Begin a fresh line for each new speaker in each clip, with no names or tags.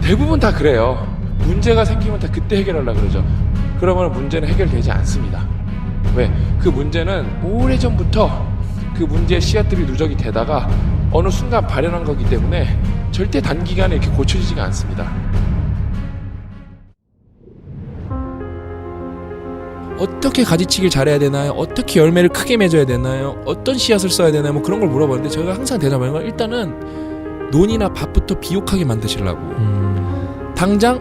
대부분 다 그래요. 문제가 생기면 다 그때 해결하려고 그러죠. 그러면 문제는 해결되지 않습니다. 왜? 그 문제는 오래전부터 그 문제의 씨앗들이 누적이 되다가 어느 순간 발현한 거기 때문에 절대 단기간에 이렇게 고쳐지지가 않습니다. 어떻게 가지치기를 잘해야 되나요? 어떻게 열매를 크게 맺어야 되나요? 어떤 씨앗을 써야 되나요? 뭐 그런 걸 물어보는데 제가 항상 대답하는 건 일단은 논이나 밭부터 비옥하게 만드시려고. 당장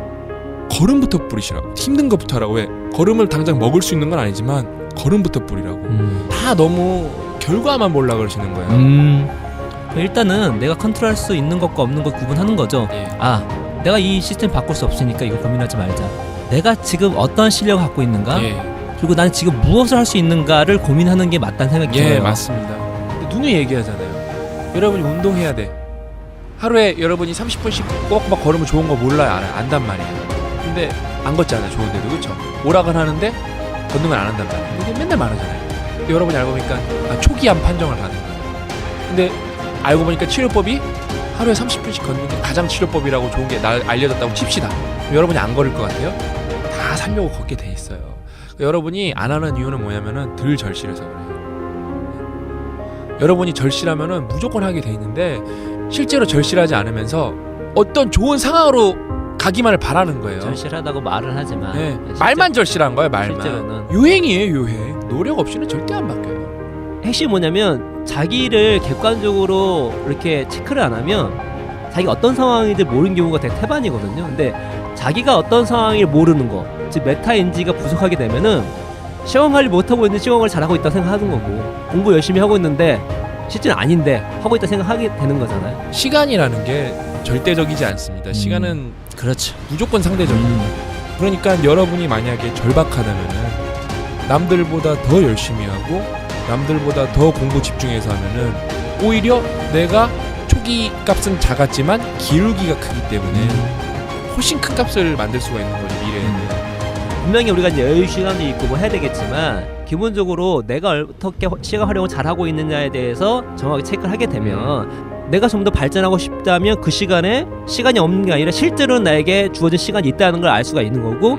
거름부터 뿌리시라고. 힘든 것부터 하라고. 왜? 거름을 당장 먹을 수 있는 건 아니지만 거름부터 뿌리라고. 다 너무 결과만 보려고 그러시는 거예요.
일단은 내가 컨트롤할 수 있는 것과 없는 것 구분하는 거죠.
예.
아, 내가 이 시스템 바꿀 수 없으니까 이거 고민하지 말자. 내가 지금 어떤 실력을 갖고 있는가?
예.
그리고 나는 지금 무엇을 할 수 있는가를 고민하는 게 맞다는 생각이 들어요.
예, 맞습니다. 근데 누누이 얘기하잖아요. 여러분이 운동해야 돼. 하루에 여러분이 30분씩 꼭 막 걸으면 좋은 거 몰라요, 알아요? 안단 말이에요. 근데 안 걷잖아요, 좋은데도. 그렇죠? 오락은 하는데 걷는 건 안 한단 말이에요. 이게 맨날 말하잖아요. 근데 여러분이 알고 보니까 초기암 판정을 받는 거예요. 근데 알고 보니까 치료법이 하루에 30분씩 걷는 게 가장 치료법이라고 좋은 게 알려졌다고 칩시다. 여러분이 안 걸을 것 같아요? 다 살려고 걷게 돼 있어요. 여러분이 안 하는 이유는 뭐냐면은 덜 절실해서 그래요. 여러분이 절실하면은 무조건 하게 돼 있는데 실제로 절실하지 않으면서 어떤 좋은 상황으로 가기만을 바라는 거예요.
절실하다고 말은 하지만
네. 말만 절실한 거예요, 말만.
실제로는
유행이에요, 유행. 노력 없이는 절대 안 바뀌어요.
핵심이 뭐냐면 자기를 객관적으로 이렇게 체크를 안 하면 자기가 어떤 상황인지 모르는 경우가 되게 태반이거든요. 근데 자기가 어떤 상황을 모르는 거, 즉 메타인지가 부족하게 되면은 시간 관리 못하고 있는데 시간 관리 잘하고 있다 생각하는 거고, 공부 열심히 하고 있는데 실제는 아닌데 하고 있다 생각하게 되는 거잖아요.
시간이라는 게 절대적이지 않습니다. 시간은
그렇죠.
무조건 상대적이에요. 그러니까 여러분이 만약에 절박하다면은 남들보다 더 열심히 하고 남들보다 더 공부 집중해서 하면은 오히려 내가 초기 값은 작았지만 기울기가 크기 때문에 훨씬 큰 값을 만들 수가 있는 거죠, 미래에는.
분명히 우리가 이제 여유 시간도 있고 뭐 해야 되겠지만 기본적으로 내가 어떻게 시간 활용을 잘하고 있느냐에 대해서 정확하게 체크를 하게 되면 내가 좀 더 발전하고 싶다면 그 시간에 시간이 없는 게 아니라 실제로 나에게 주어진 시간이 있다는 걸 알 수가 있는 거고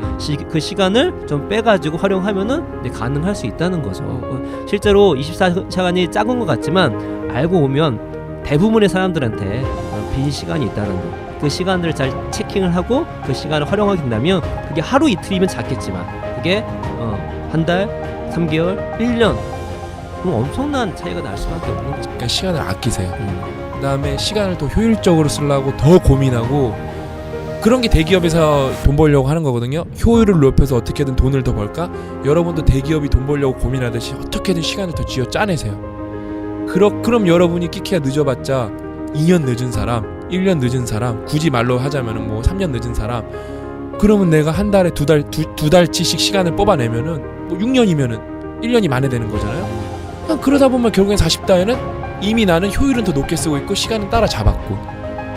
그 시간을 좀 빼가지고 활용하면은 이제 가능할 수 있다는 거죠. 실제로 24시간이 작은 것 같지만 알고 보면 대부분의 사람들한테 빈 시간이 있다는 거. 그 시간들을 잘 체킹을 하고 그 시간을 활용하게 된다면 그게 하루 이틀이면 작겠지만 그게 한 달, 3개월, 1년 그럼 엄청난 차이가 날 수밖에 없는 거죠.
그러니까 시간을 아끼세요. 그 다음에 시간을 더 효율적으로 쓰려고 더 고민하고 그런 게 대기업에서 돈 벌려고 하는 거거든요. 효율을 높여서 어떻게든 돈을 더 벌까? 여러분도 대기업이 돈 벌려고 고민하듯이 어떻게든 시간을 더 쥐어 짜내세요. 그럼 여러분이 끼키야 늦어봤자 2년 늦은 사람, 1년 늦은 사람, 굳이 말로 하자면은 뭐 3년 늦은 사람, 그러면 내가 한 달에 두 달치씩 시간을 뽑아내면은 뭐 6년이면은 1년이 만회되는 거잖아요. 그러다 보면 결국엔 40대에는 이미 나는 효율은 더 높게 쓰고 있고 시간은 따라잡았고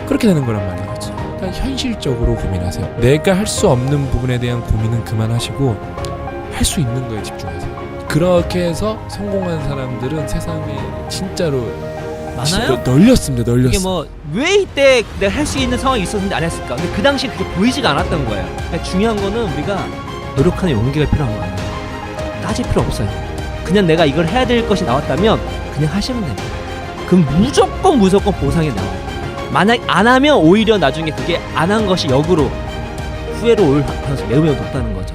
그렇게 되는 거란 말이에요. 그러니까 현실적으로 고민하세요. 내가 할 수 없는 부분에 대한 고민은 그만하시고 할 수 있는 거에 집중하세요. 그렇게 해서 성공한 사람들은 세상에 진짜로
많아요?
널렸습니다.
이게 뭐 왜 이때 내가 할 수 있는 상황이 있었는데 안 했을까? 근데 그 당시에 그게 보이지가 않았던 거예요. 그러니까 중요한 거는 우리가 노력하는 용기가 필요한 거예요. 따질 필요 없어요. 그냥 내가 이걸 해야 될 것이 나왔다면 그냥 하시면 됩니다. 그럼 무조건 보상이 나와요. 만약 안 하면 오히려 나중에 그게 안 한 것이 역으로 후회로 올 가능성이 매우 높다는 거죠.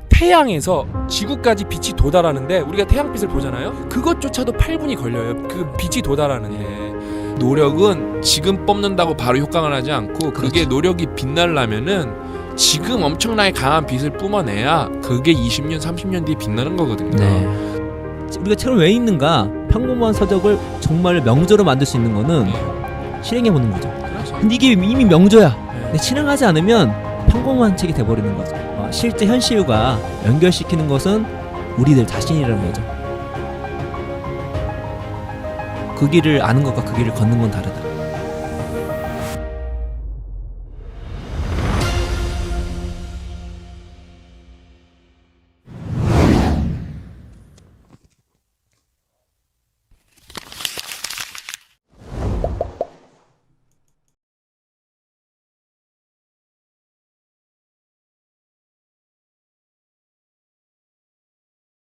태양에서 지구까지 빛이 도달하는데 우리가 태양빛을 보잖아요. 그것조차도 8분이 걸려요. 그 빛이 도달하는데 노력은 지금 뽑는다고 바로 효과가 나지 않고 그게
그렇죠.
노력이 빛나려면은 지금 엄청나게 강한 빛을 뿜어내야 그게 20년, 30년 뒤에 빛나는 거거든요.
네. 우리가 책을 왜 읽는가? 평범한 서적을 정말 명저로 만들 수 있는 거는 실행해보는 거죠.
그렇죠.
근데 이게 이미 명저야.
네.
근데 실행하지 않으면 평범한 책이 돼버리는 거죠. 실제 현실과 연결시키는 것은 우리들 자신이라는 거죠. 그 길을 아는 것과 그 길을 걷는 건 다르다.